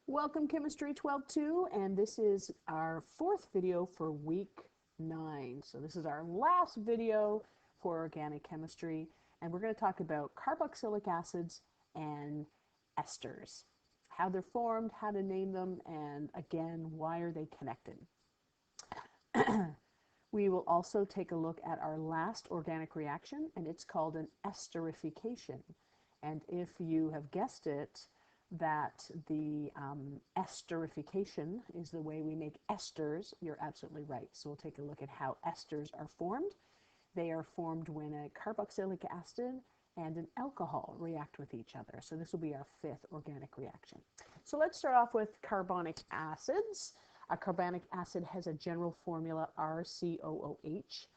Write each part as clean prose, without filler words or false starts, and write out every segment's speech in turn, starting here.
Welcome Chemistry 12-2, and this is our fourth video for week 9. So this is our last video for organic chemistry, and we're going to talk about carboxylic acids and esters, how they're formed, how to name them, and again, why are they connected. We will also take a look at our last organic reaction, and it's called an esterification. And if you have guessed it, that the esterification is the way we make esters, you're absolutely right. So we'll take a look at how esters are formed. They are formed when a carboxylic acid and an alcohol react with each other. So this will be our fifth organic reaction. So let's start off with carbonic acids. A carbonic acid has a general formula RCOOH.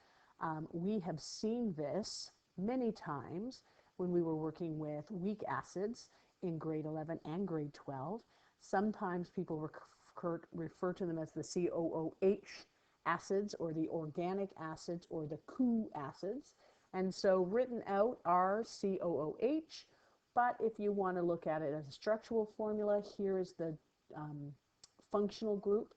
We have seen this many times when we were working with weak acids in grade 11 and grade 12. Sometimes people refer to them as the COOH acids or the organic acids or the COO acids. And so written out are COOH, but if you want to look at it as a structural formula, here is the functional group.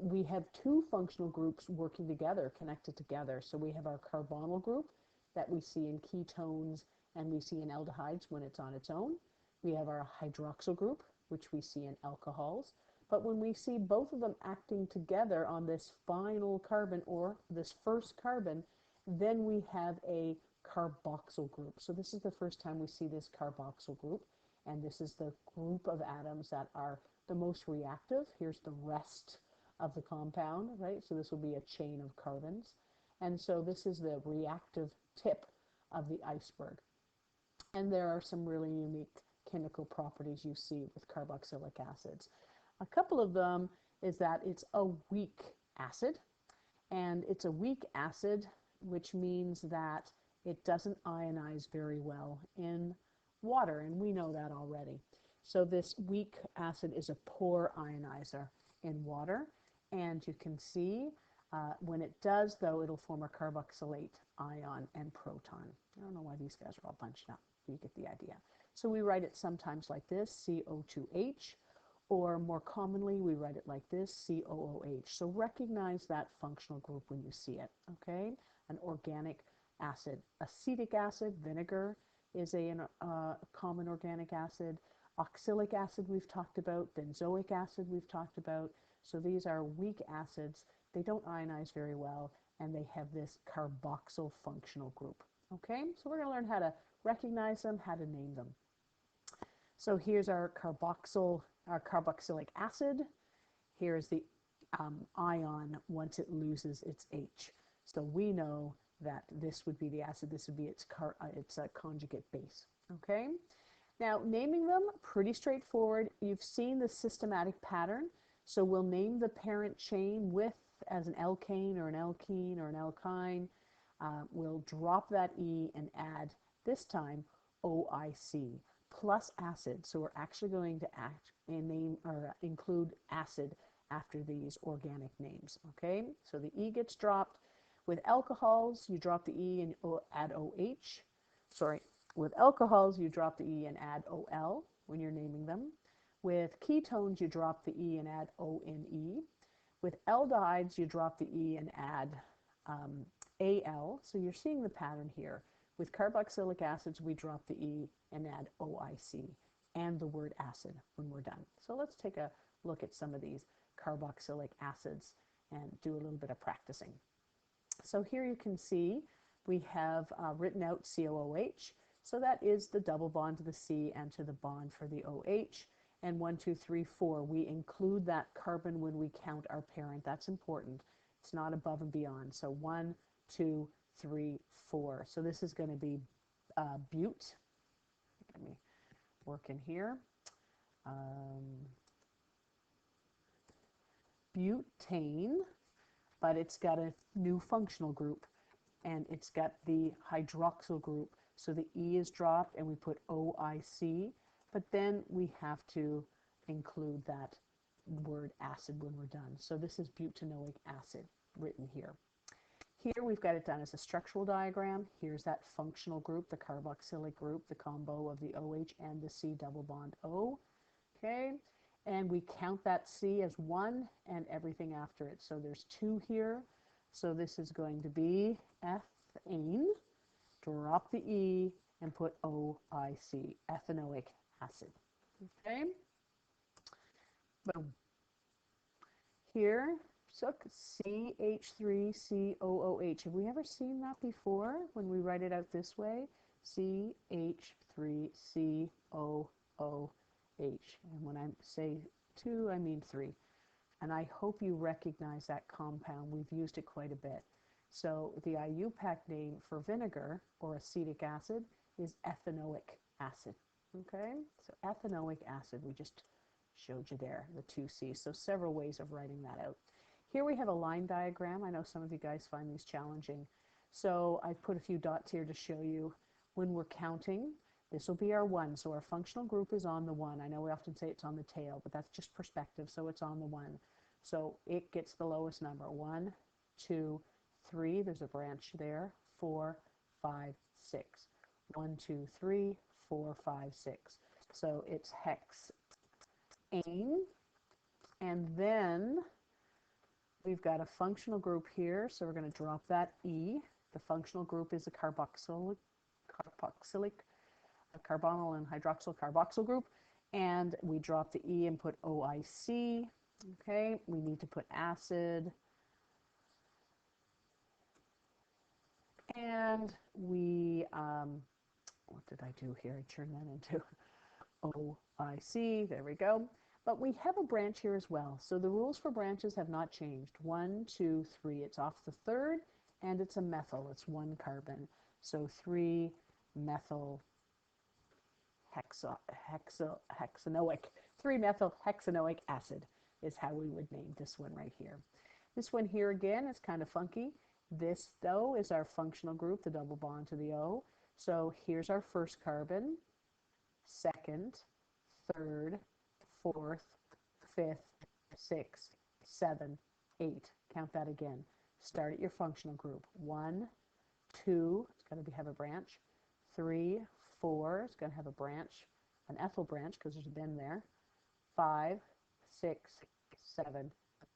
We have two functional groups working together, connected together. So we have our carbonyl group that we see in ketones and we see in aldehydes when it's on its own. We have our hydroxyl group, which we see in alcohols. But when we see both of them acting together on this final carbon or this first carbon, then we have a carboxyl group. So this is the first time we see this carboxyl group. And this is the group of atoms that are the most reactive. Here's the rest of the compound, right? So this will be a chain of carbons. And so this is the reactive tip of the iceberg. And there are some really unique chemical properties you see with carboxylic acids. A couple of them is that it's a weak acid, and it's a weak acid, which means that it doesn't ionize very well in water, and we know that already. So this weak acid is a poor ionizer in water, and you can see when it does, though, it'll form a carboxylate ion and proton. I don't know why these guys are all bunched up. You get the idea. So we write it sometimes like this, CO2H, or more commonly we write it like this, COOH. So recognize that functional group when you see it, okay? An organic acid. Acetic acid, vinegar, is a common organic acid. Oxalic acid we've talked about, benzoic acid we've talked about. So these are weak acids. They don't ionize very well, and they have this carboxyl functional group, okay? So we're going to learn how to recognize them, how to name them. So here's our carboxylic acid. Here's the ion once it loses its H. So we know that this would be the acid, this would be its conjugate base, okay? Now, naming them, pretty straightforward. You've seen the systematic pattern. So we'll name the parent chain with as an alkane or an alkene or an alkyne. We'll drop that E and add, this time, OIC, plus acid. So we're actually going to include acid after these organic names, okay? So the E gets dropped. With alcohols, you drop the E and add OH. Sorry, with alcohols, you drop the E and add OL when you're naming them. With ketones, you drop the E and add ONE. With aldehydes, you drop the E and add AL. So you're seeing the pattern here. With carboxylic acids, we drop the E and add OIC and the word acid when we're done. So let's take a look at some of these carboxylic acids and do a little bit of practicing. So here you can see we have written out COOH. So that is the double bond to the C and to the bond for the OH. And 1, 2, 3, 4, we include that carbon when we count our parent. That's important. It's not above and beyond. So 1, 2, 3, 4. So this is going to be bute. Let me work in here. Butane, but it's got a new functional group, and it's got the hydroxyl group. So the E is dropped, and we put OIC, but then we have to include that word acid when we're done. So this is butanoic acid written here. Here we've got it done as a structural diagram. Here's that functional group, the carboxylic group, the combo of the OH and the C double bond O. Okay, and we count that C as 1 and everything after it. So there's 2 here. So this is going to be ethane, drop the E, and put OIC, ethanoic acid. Okay? Boom. Here, so CH3COOH. Have we ever seen that before when we write it out this way? CH3COOH. And when I say 2, I mean 3. And I hope you recognize that compound. We've used it quite a bit. So the IUPAC name for vinegar or acetic acid is ethanoic acid. Okay, so ethanoic acid, we just showed you there, the 2 C's. So several ways of writing that out. Here we have a line diagram. I know some of you guys find these challenging. So I've put a few dots here to show you when we're counting. This will be our 1. So our functional group is on the 1. I know we often say it's on the tail, but that's just perspective. So it's on the 1. So it gets the lowest number. 1, 2, 3. There's a branch there. 4, 5, 6. 1, 2, 3, 4, 5, 6. So it's hexane. And then we've got a functional group here. So we're going to drop that E. The functional group is a carboxylic, a carbonyl and hydroxyl carboxyl group. And we drop the E and put OIC. Okay, we need to put acid. And we, what did I do here? I turned that into OIC. There we go. But we have a branch here as well. So the rules for branches have not changed. 1, 2, 3. It's off the third, and it's a methyl. It's 1 carbon. So 3-methyl hexanoic. 3-methyl hexanoic acid is how we would name this one right here. This one here again is kind of funky. This, though, is our functional group, the double bond to the O. So here's our first carbon, second, third, fourth, fifth, sixth, 7, 8. Count that again. Start at your functional group. 1, 2, it's going to have a branch. 3, 4, it's going to have a branch, an ethyl branch because there's a bend there. 5, 6, 7,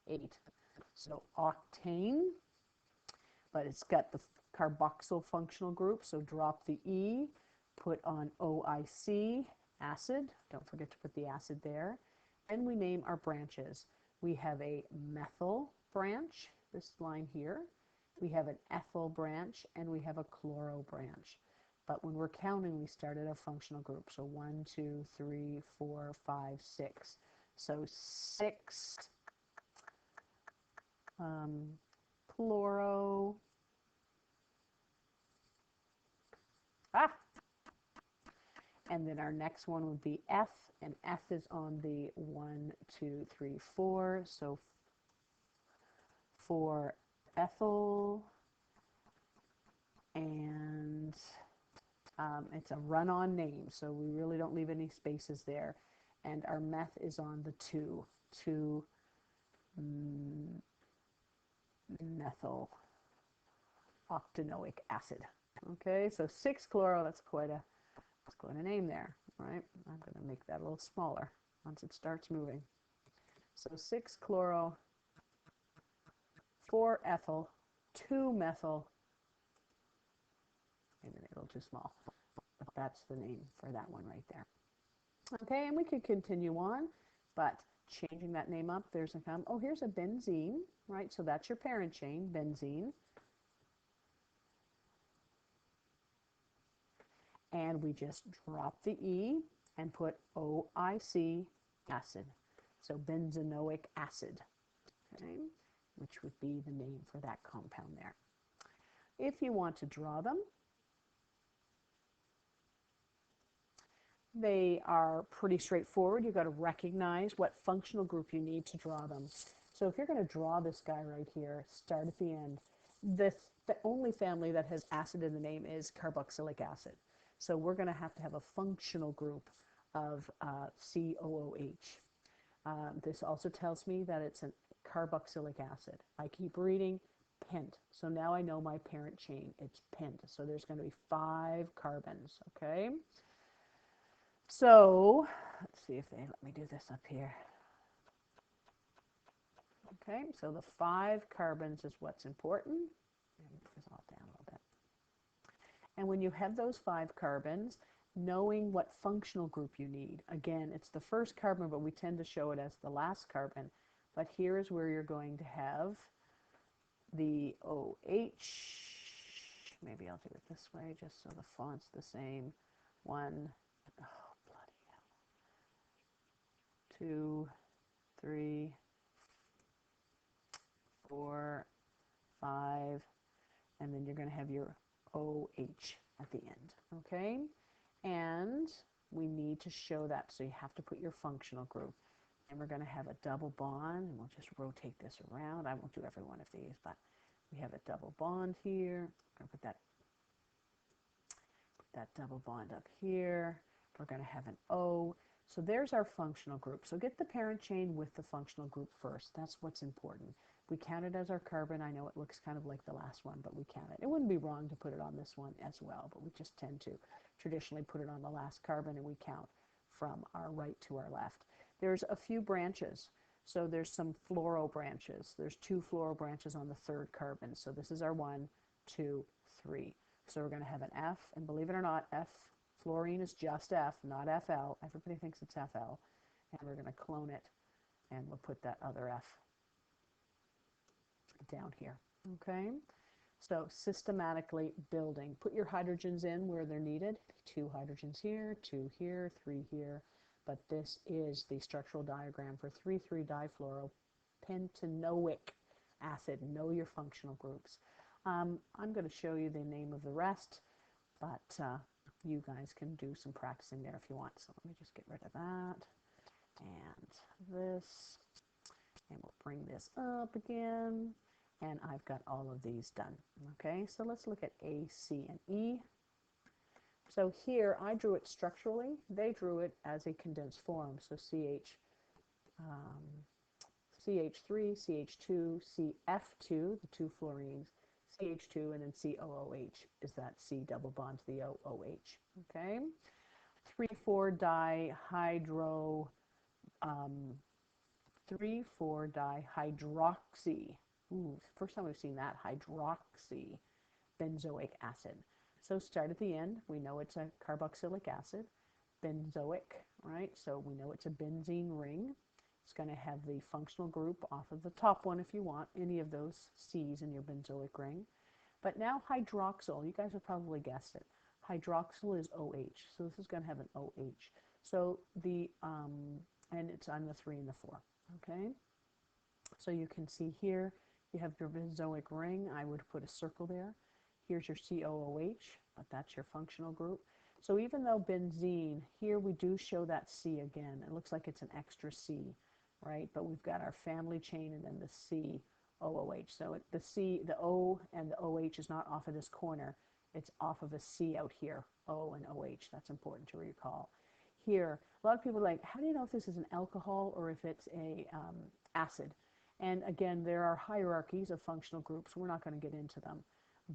8. So octane, but it's got the carboxyl functional group, so drop the E, put on OIC, acid. Don't forget to put the acid there. And we name our branches. We have a methyl branch, this line here. We have an ethyl branch, and we have a chloro branch. But when we're counting, we start at a functional group. So 1, 2, 3, 4, 5, 6. So 6 chloro. And then our next one would be F, and F is on the 1, 2, 3, 4. So 4 ethyl, and it's a run-on name, so we really don't leave any spaces there. And our meth is on the 2 methyl octanoic acid. Okay, so 6 chloro, that's quite a name there, right? I'm going to make that a little smaller once it starts moving. So 6 chloro, 4 ethyl, 2 methyl, maybe a little too small, but that's the name for that one right there. Okay, and we could continue on, but changing that name up, there's a, oh, here's a benzene, right? So that's your parent chain, benzene. And we just drop the E and put OIC, acid. So benzenoic acid, okay, which would be the name for that compound there. If you want to draw them, they are pretty straightforward. You've got to recognize what functional group you need to draw them. So if you're going to draw this guy right here, start at the end. The only family that has acid in the name is carboxylic acid. So we're going to have a functional group of COOH. This also tells me that it's a carboxylic acid. I keep reading pent. So now I know my parent chain. It's pent. So there's going to be 5 carbons, okay? So let's see if they let me do this up here. Okay, so the 5 carbons is what's important. Move this all down a little bit. And when you have those 5 carbons, knowing what functional group you need. Again, it's the first carbon, but we tend to show it as the last carbon. But here is where you're going to have the OH. Maybe I'll do it this way just so the font's the same. 1, oh, bloody hell. 2, 3, 4, 5, and then you're going to have your OH at the end, okay? And we need to show that, so you have to put your functional group. And we're going to have a double bond, and we'll just rotate this around. I won't do every one of these, but we have a double bond here. I'm going to put that double bond up here. We're going to have an O. So there's our functional group. So get the parent chain with the functional group first. That's what's important. We count it as our carbon. I know it looks kind of like the last one, but we count it. It wouldn't be wrong to put it on this one as well, but we just tend to traditionally put it on the last carbon, and we count from our right to our left. There's a few branches. So there's some fluoro branches. There's 2 fluoro branches on the 3rd carbon. So this is our 1, 2, 3. So we're going to have an F, and believe it or not, F, fluorine is just F, not FL. Everybody thinks it's FL. And we're going to clone it, and we'll put that other F down here, okay? So systematically building. Put your hydrogens in where they're needed. 2 hydrogens here, 2 here, 3 here. But this is the structural diagram for 3,3-difluoropentanoic acid. Know your functional groups. I'm going to show you the name of the rest, but you guys can do some practicing there if you want. So let me just get rid of that and this, and we'll bring this up again. And I've got all of these done. Okay, so let's look at A, C, and E. So here I drew it structurally. They drew it as a condensed form. So CH3, CH2, CF2, the 2 fluorines, CH2, and then COOH is that C double bond to the OOH. Okay, 3,4-dihydroxy. Ooh, first time we've seen that, hydroxy benzoic acid. So start at the end. We know it's a carboxylic acid, benzoic, right? So we know it's a benzene ring. It's going to have the functional group off of the top one if you want, any of those C's in your benzoic ring. But now hydroxyl, you guys have probably guessed it. Hydroxyl is OH, so this is going to have an OH. So and it's on the 3 and the 4, okay? So you can see here, you have your benzoic ring. I would put a circle there. Here's your COOH, but that's your functional group. So even though benzene, here we do show that C again. It looks like it's an extra C, right? But we've got our family chain and then the COOH. So the O and the OH is not off of this corner. It's off of a C out here, O and OH. That's important to recall. Here, a lot of people are like, how do you know if this is an alcohol or if it's a acid? And again, there are hierarchies of functional groups. We're not going to get into them.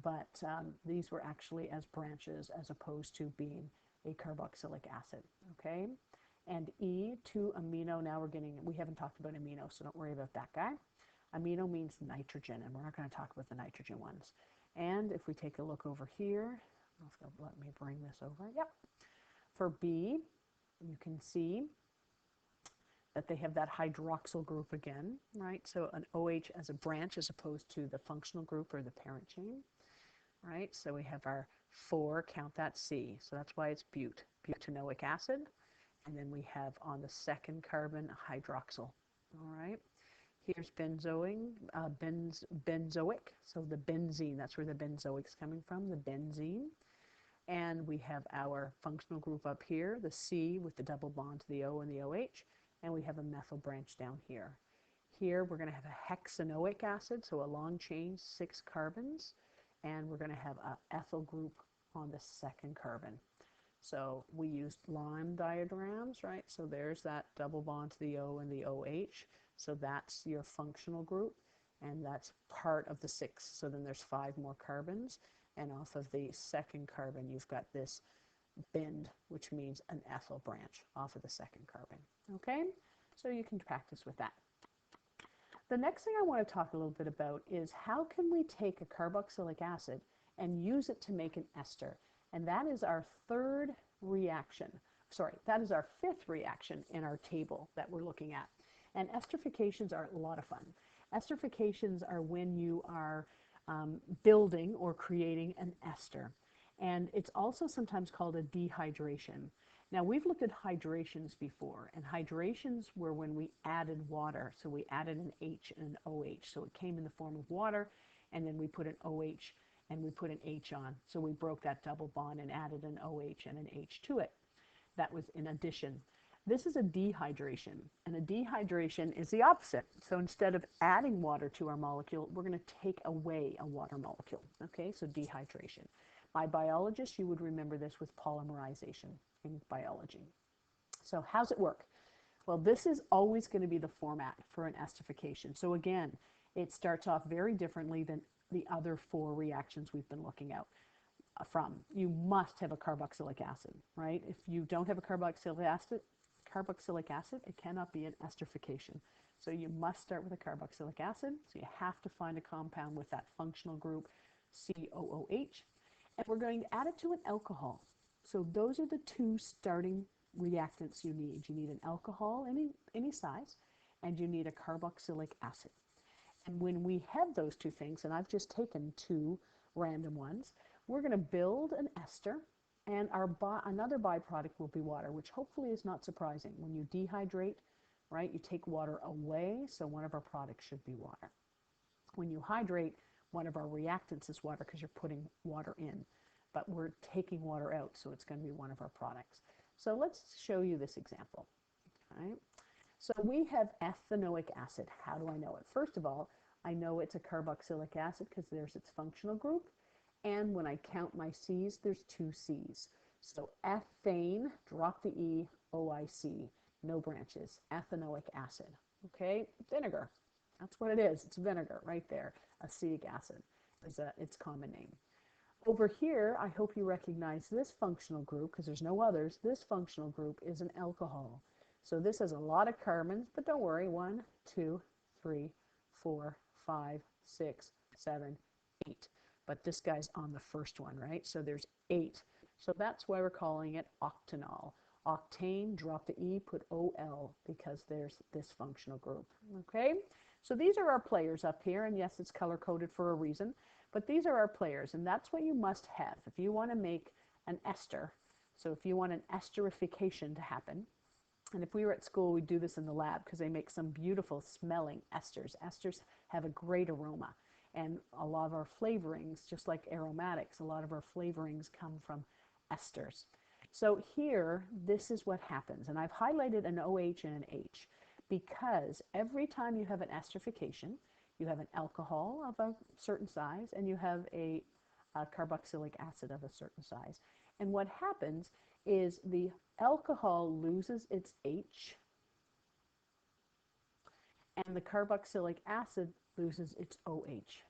But these were actually as branches as opposed to being a carboxylic acid, okay? And E, 2 amino, now we haven't talked about amino, so don't worry about that guy. Amino means nitrogen, and we're not going to talk about the nitrogen ones. And if we take a look over here, if they'll let me bring this over, yep. For B, you can see that they have that hydroxyl group again, right? So an OH as a branch as opposed to the functional group or the parent chain, right? So we have our 4, count that C. So that's why it's butanoic acid. And then we have on the 2nd carbon hydroxyl, all right? Here's benzoic, so the benzene, that's where the benzoic's coming from, the benzene. And we have our functional group up here, the C with the double bond to the O and the OH. And we have a methyl branch down here. Here we're going to have a hexanoic acid, so a long chain, 6 carbons, and we're going to have an ethyl group on the 2nd carbon. So we used line diagrams, right? So there's that double bond to the O and the OH. So that's your functional group, and that's part of the 6. So then there's 5 more carbons, and off of the 2nd carbon you've got this bend, which means an ethyl branch off of the 2nd carbon. Okay, so you can practice with that. The next thing I want to talk a little bit about is how can we take a carboxylic acid and use it to make an ester? And that is our third reaction. Sorry, that is our fifth reaction in our table that we're looking at. And esterifications are a lot of fun. Esterifications are when you are building or creating an ester. And it's also sometimes called a dehydration. Now, we've looked at hydrations before, and hydrations were when we added water. So we added an H and an OH. So it came in the form of water, and then we put an OH and we put an H on. So we broke that double bond and added an OH and an H to it. That was in addition. This is a dehydration, and a dehydration is the opposite. So instead of adding water to our molecule, we're going to take away a water molecule. Okay, so dehydration. My biologist, you would remember this with polymerization in biology. So how's it work? Well, this is always going to be the format for an esterification. So again, it starts off very differently than the other four reactions we've been looking at from. You must have a carboxylic acid, right? If you don't have a carboxylic acid, it cannot be an esterification. So you must start with a carboxylic acid. So you have to find a compound with that functional group COOH. And we're going to add it to an alcohol. So those are the two starting reactants you need. You need an alcohol, any size, and you need a carboxylic acid. And when we have those two things, and I've just taken two random ones, we're going to build an ester, and another byproduct will be water, which hopefully is not surprising. When you dehydrate, right, you take water away, so one of our products should be water. When you hydrate, one of our reactants is water because you're putting water in, but we're taking water out, so it's going to be one of our products. So let's show you this example. Okay. So we have ethanoic acid. How do I know it? First of all, I know it's a carboxylic acid because there's its functional group, and when I count my C's, there's two C's. So ethane, drop the E, OIC, no branches, ethanoic acid. Okay, vinegar. That's what it is. It's vinegar right there. Acetic acid is its common name. Over here, I hope you recognize this functional group because there's no others. This functional group is an alcohol. So this has a lot of carbons, but don't worry. 1, 2, 3, 4, 5, 6, 7, 8. But this guy's on the first one, right? So there's 8. So that's why we're calling it octanol. Octane, drop the E, put OL because there's this functional group. Okay? So these are our players up here, and yes, it's color-coded for a reason, but these are our players, and that's what you must have if you want to make an ester. So if you want an esterification to happen, and if we were at school, we'd do this in the lab because they make some beautiful smelling esters. Esters have a great aroma, and a lot of our flavorings, just like aromatics, a lot of our flavorings come from esters. So here, this is what happens, and I've highlighted an OH and an H, because every time you have an esterification, you have an alcohol of a certain size and you have a carboxylic acid of a certain size. And what happens is the alcohol loses its H and the carboxylic acid loses its OH.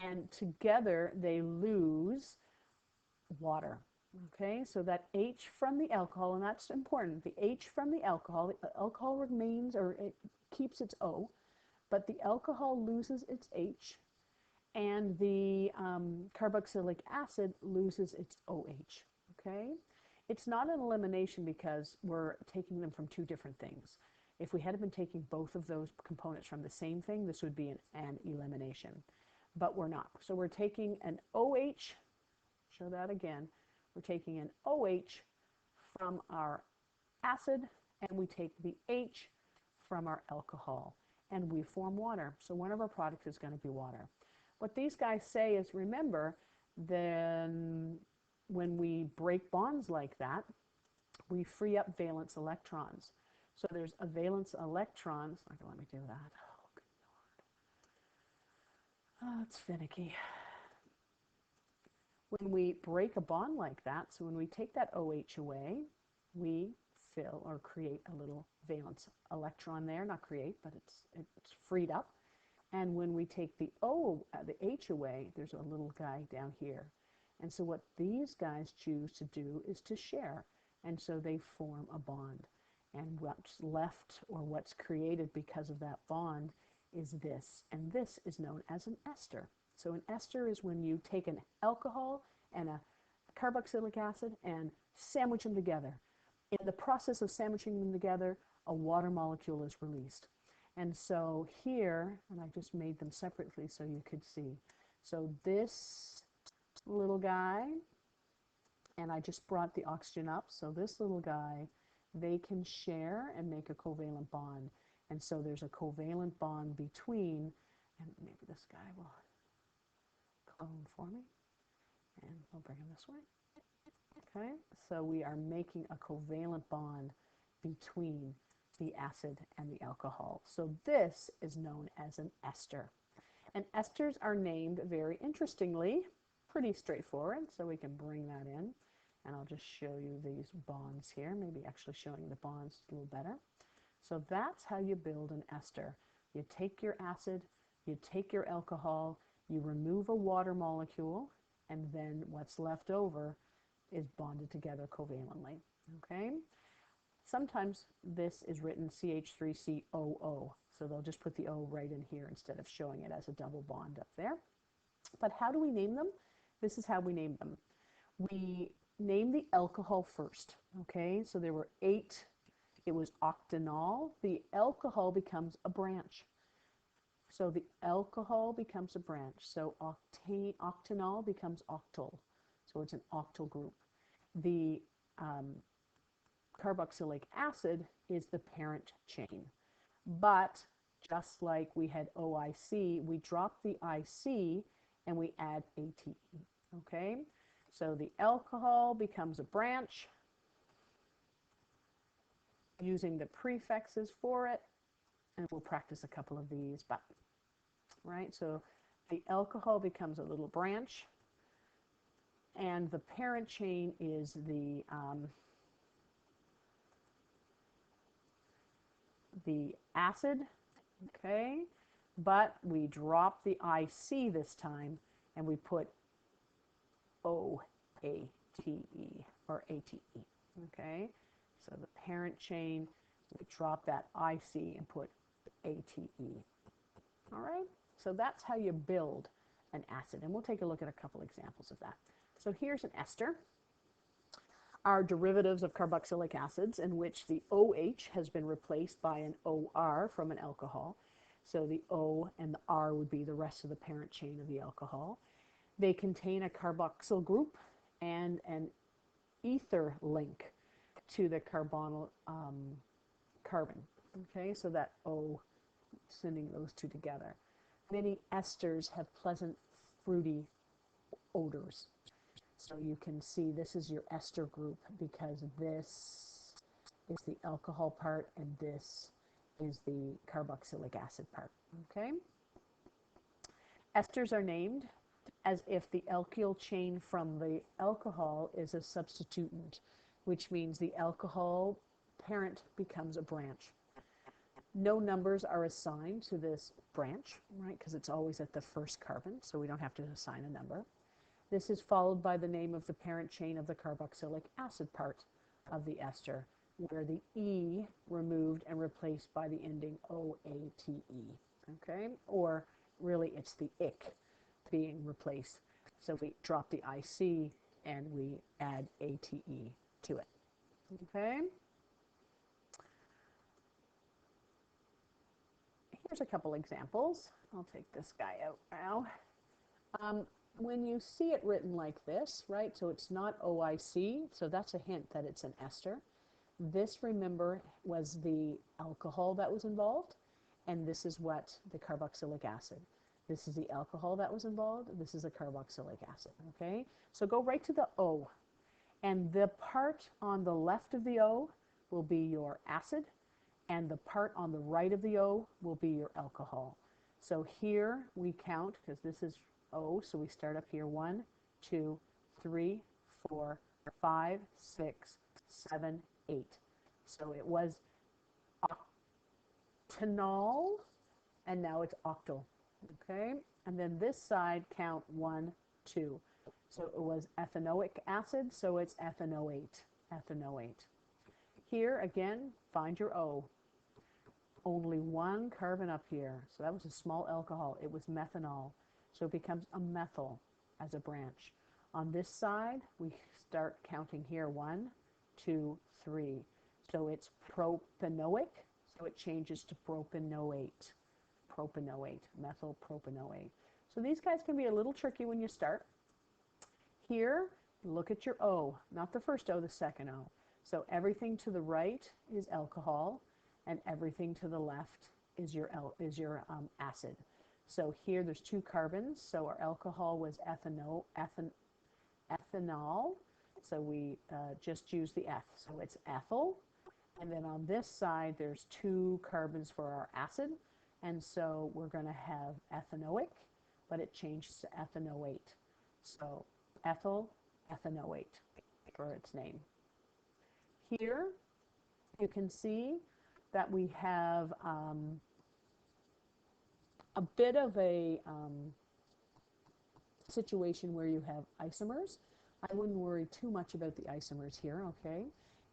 And together they lose water. Okay, so that H from the alcohol, and that's important, the H from the alcohol remains, or it keeps its O, but the alcohol loses its H, and the carboxylic acid loses its OH. Okay, it's not an elimination because we're taking them from two different things. If we had been taking both of those components from the same thing, this would be an elimination, but we're not. So we're taking an OH, show that again, we're taking an OH from our acid, and we take the H from our alcohol, and we form water. So one of our products is going to be water. What these guys say is, remember, then when we break bonds like that, we free up valence electrons. So there's a valence electron. It's not going to let me do that. Oh, good Lord. Oh, it's finicky. When we break a bond like that, so when we take that OH away, we fill or create a little valence electron there, not create, but it's freed up. And when we take the H away, there's a little guy down here. And so what these guys choose to do is to share. And so they form a bond. And what's left, or what's created because of that bond, is this, and this is known as an ester. So an ester is when you take an alcohol and a carboxylic acid and sandwich them together. In the process of sandwiching them together, a water molecule is released. And so here, and I just made them separately so you could see. So this little guy, and I just brought the oxygen up, so this little guy, they can share and make a covalent bond. And so there's a covalent bond between, and maybe this guy will clone for me, and I'll bring him this way. Okay, so we are making a covalent bond between the acid and the alcohol. So this is known as an ester. And esters are named very interestingly, pretty straightforward, so we can bring that in. And I'll just show you these bonds here, maybe actually showing the bonds a little better. So that's how you build an ester. You take your acid, you take your alcohol, you remove a water molecule, and then what's left over is bonded together covalently. Okay? Sometimes this is written CH3COO, so they'll just put the O right in here instead of showing it as a double bond up there. But how do we name them? This is how we name them. We name the alcohol first. Okay, so there were 8. It was octanol. The alcohol becomes a branch. So the alcohol becomes a branch. So octanol becomes octyl. So it's an octyl group. The carboxylic acid is the parent chain. But just like we had OIC, we drop the IC and we add ATE. Okay? So the alcohol becomes a branch using the prefixes for it, and we'll practice a couple of these, but right, so the alcohol becomes a little branch, and the parent chain is the acid, okay, but we drop the IC this time, and we put OATE or ATE, okay, so the parent chain, we drop that IC and put ATE. All right, so that's how you build an acid, and we'll take a look at a couple examples of that. So here's an ester. Our derivatives of carboxylic acids in which the OH has been replaced by an OR from an alcohol. So the O and the R would be the rest of the parent chain of the alcohol. They contain a carboxyl group and an ether link to the carbonyl carbon. Okay, so that O, sending those two together. Many esters have pleasant, fruity odors. So you can see this is your ester group because this is the alcohol part and this is the carboxylic acid part. Okay? Esters are named as if the alkyl chain from the alcohol is a substituent, which means the alcohol parent becomes a branch. No numbers are assigned to this branch, right, because it's always at the first carbon, so we don't have to assign a number. This is followed by the name of the parent chain of the carboxylic acid part of the ester, where the E removed and replaced by the ending OATE, okay? Or really it's the IC being replaced. So we drop the IC and we add ATE to it, okay? Here's a couple examples. I'll take this guy out now. When you see it written like this, right, so it's not OIC, so that's a hint that it's an ester. This, remember, was the alcohol that was involved, and this is what the carboxylic acid. This is the alcohol that was involved, this is a carboxylic acid, okay? So go right to the O, and the part on the left of the O will be your acid, and the part on the right of the O will be your alcohol. So here we count, because this is O, so we start up here 1, 2, 3, 4, 5, 6, 7, 8. So it was octanol, and now it's octyl. Okay, and then this side count 1, 2. So it was ethanoic acid, so it's ethanoate. Ethanoate. Here again, find your O. only one carbon up here. So that was a small alcohol. It was methanol. So it becomes a methyl as a branch. On this side, we start counting here. 1, 2, 3. So it's propanoic. So it changes to propanoate. Propanoate, methyl propanoate. So these guys can be a little tricky when you start. Here, look at your O, not the first O, the second O. So everything to the right is alcohol, and everything to the left is your acid. So here there's 2 carbons, so our alcohol was ethanol, so we just use the F. So it's ethyl, and then on this side there's 2 carbons for our acid, and so we're going to have ethanoic, but it changes to ethanoate. So ethyl ethanoate for its name. Here you can see that we have a bit of a situation where you have isomers. I wouldn't worry too much about the isomers here, okay?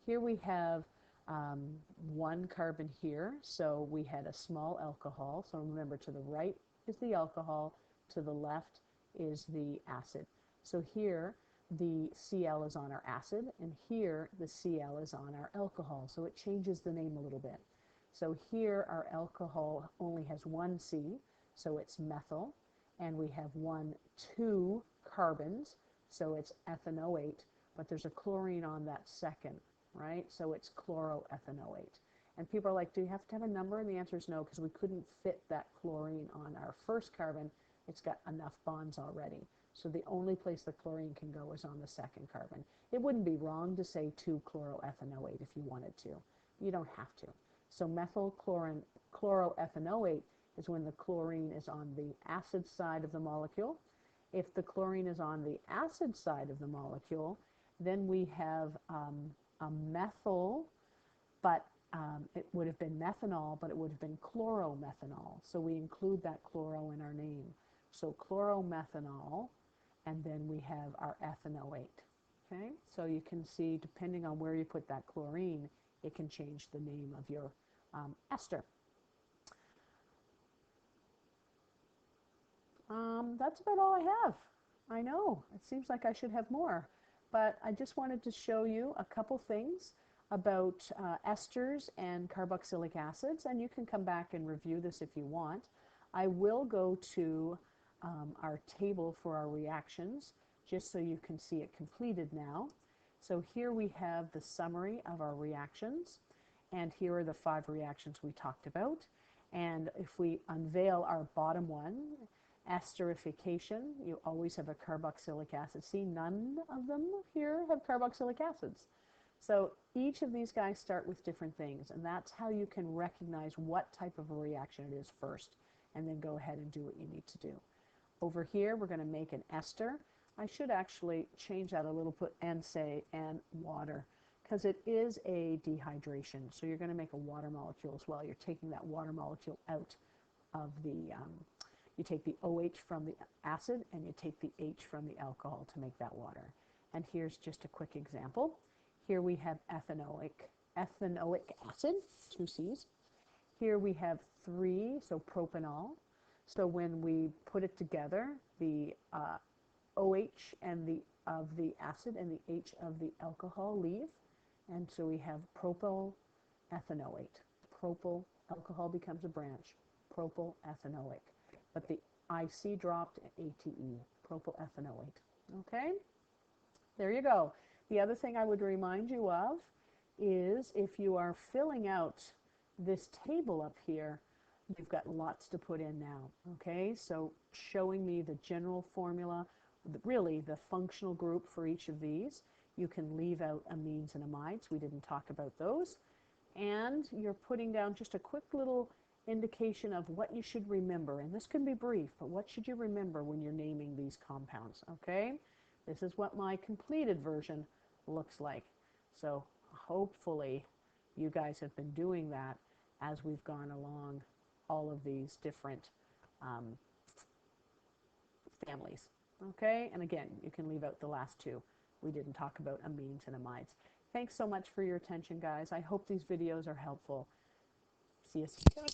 Here we have 1 carbon here, so we had a small alcohol. So remember, to the right is the alcohol, to the left is the acid. So here the Cl is on our acid, and here the Cl is on our alcohol. So it changes the name a little bit. So here our alcohol only has 1 C, so it's methyl, and we have 2 carbons, so it's ethanoate, but there's a chlorine on that second, right? So it's chloroethanoate. And people are like, do you have to have a number? And the answer is no, because we couldn't fit that chlorine on our first carbon. It's got enough bonds already. So the only place the chlorine can go is on the second carbon. It wouldn't be wrong to say 2-chloroethanoate if you wanted to. You don't have to. So methyl chloroethanoate is when the chlorine is on the acid side of the molecule. If the chlorine is on the acid side of the molecule, then we have a methyl, but it would have been methanol, but it would have been chloromethanol. So we include that chloro in our name. So chloromethanol, and then we have our ethanoate. Okay, so you can see, depending on where you put that chlorine, it can change the name of your ester. That's about all I have. I know, it seems like I should have more, but I just wanted to show you a couple things about esters and carboxylic acids, and you can come back and review this if you want. I will go to our table for our reactions, just so you can see it completed now. So here we have the summary of our reactions, and here are the 5 reactions we talked about. And if we unveil our bottom one, esterification, you always have a carboxylic acid. See, none of them here have carboxylic acids. So each of these guys start with different things, and that's how you can recognize what type of a reaction it is first, and then go ahead and do what you need to do. Over here, we're going to make an ester. I should actually change that a little bit and say and water, because it is a dehydration. So you're going to make a water molecule as well. You're taking that water molecule out of the, you take the OH from the acid and you take the H from the alcohol to make that water. And here's just a quick example. Here we have ethanoic acid, 2 C's. Here we have 3, so propanol. So when we put it together, the OH and of the acid and the H of the alcohol leave, and so we have propyl ethanoate. Propyl alcohol becomes a branch, propyl ethanoic, but the IC dropped, ATE, propyl ethanoate. Okay, there you go. The other thing I would remind you of is if you are filling out this table up here, you've got lots to put in now. Okay, so showing me the general formula, really the functional group for each of these. You can leave out amines and amides. We didn't talk about those. And you're putting down just a quick little indication of what you should remember. And this can be brief, but what should you remember when you're naming these compounds? Okay, this is what my completed version looks like. So hopefully you guys have been doing that as we've gone along all of these different families. Okay, and again, you can leave out the last 2. We didn't talk about amines and amides. Thanks so much for your attention, guys. I hope these videos are helpful. See you soon.